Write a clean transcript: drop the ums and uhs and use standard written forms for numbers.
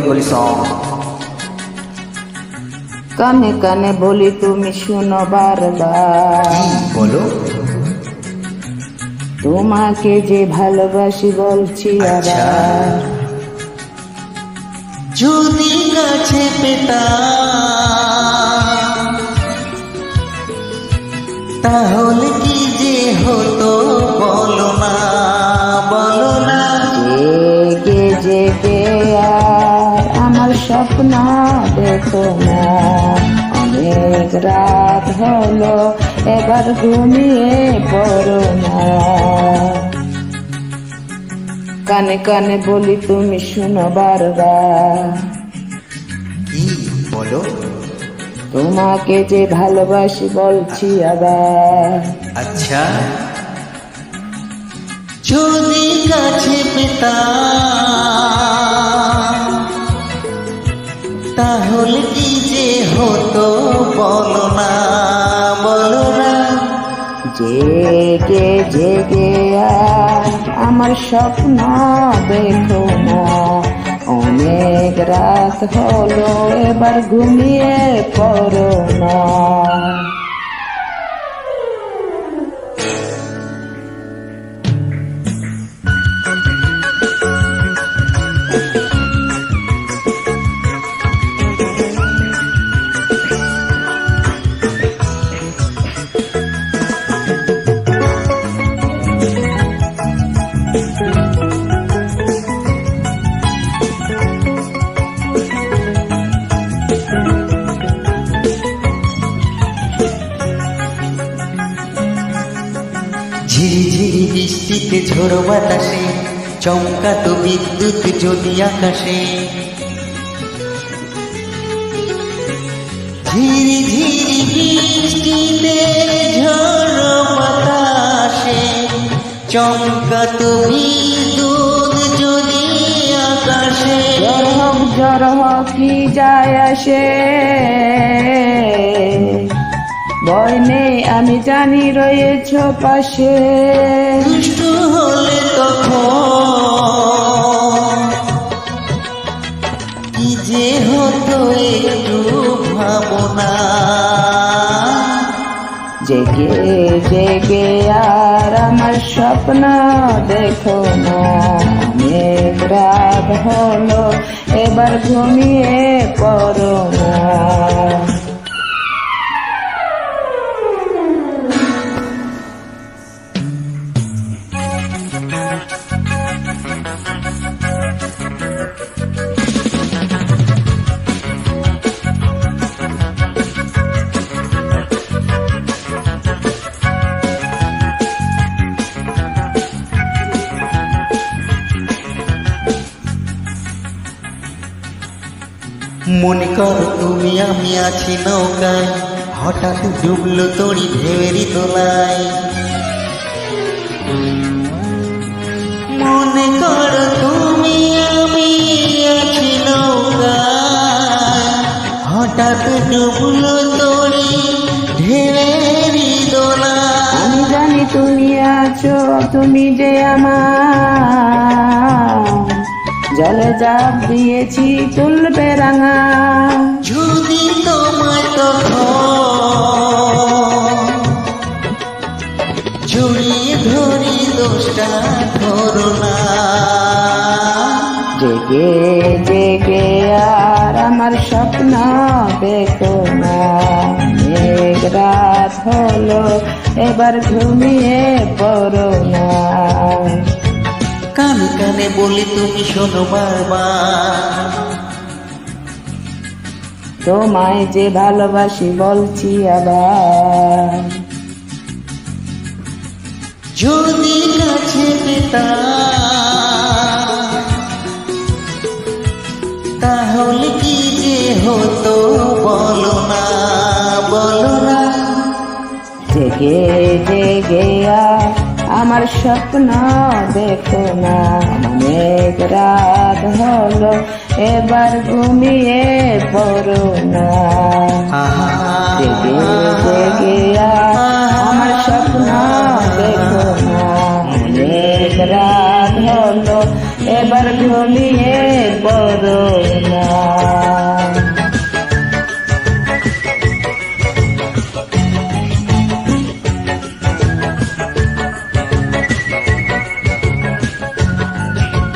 বলি সং কানে কানে বলি তুমি শুনো বারবার, বলো। তোমাকে যে ভালোবাসি বলছি আচ্ছা। আবার। যদি কাছে পেতাম তাহলে কি যে হতো বলো না, বলো না। জেগে জেগে আর আমার স্বপ্ন দেখো না, অনেক রাত হলো এবার ঘুমিয়ে পড়ো না। কানে কানে বলি তুমি শুনো বারবার, কি বলো। তোমাকে যে ভালোবাসি বলছি আবার। আচ্ছা। যদি কাছে পেতাম তাহলে কি যে হতো বলো না, বলো না। জেগে জেগে আর আমার স্বপ্ন দেখো না, অনেক রাত হলো এবার ঘুমিয়ে পড়ো না। ঝিরি ঝিরি বৃষ্টিতে ঝোড়ো বাতাসে চমকাতো বিদ্যুৎ যদি আকাশে। ঝিরি ঝিরি বৃষ্টিতে ঝোড়ো বাতাসে চমকাতো বিদ্যুৎ যদি আকাশে। জ্বর হোক কি যায় আসে, ভয় নেই আমি জানি রয়েছ পাশে। দুষ্টু হলে তখন কি যে হতো একটু ভাবনা। জেগে জেগে আর আমার স্বপ্ন দেখো না, অনেক রাত হলো এবার ঘুমিয়ে পড়ো না। মনে করো তুমি আমি আছি নৌকায়, হঠাৎ ডুবলো তড়ি ঢেউয়েরই তোলায়। মনে করো তুমি আমি আছি নৌকায়, হঠাৎ ডুবলো তড়ি ঢেউয়েরই দোলায়। আমি জানি তুমি আছো, তুমি যে আমার জলে জাপ দিয়েছি তুলবে রাঙা। যদি তোমায় তখন জড়িয়ে ধরি দোষটা ধরো না। জেগে জেগে আর আমার স্বপ্ন দেখো না, অনেক রাত হলো এবার ঘুমিয়ে পড়ো না। কানে কানে বলি তুমি শোনো বারবার, তোমায় যে ভালোবাসি বলছি আবার। যদি কাছে পেতাম তাহলে কি যে হতো বলো না, বলো না। জেগে জেগে আর আমার স্বপ্ন দেখো না, অনেক রাত হলো এবার ঘুমিয়ে পড়ো না। জেগে জেগে আর আমার স্বপ্ন দেখো না, অনেক রাত হলো এবার ঘুমিয়ে পড়ো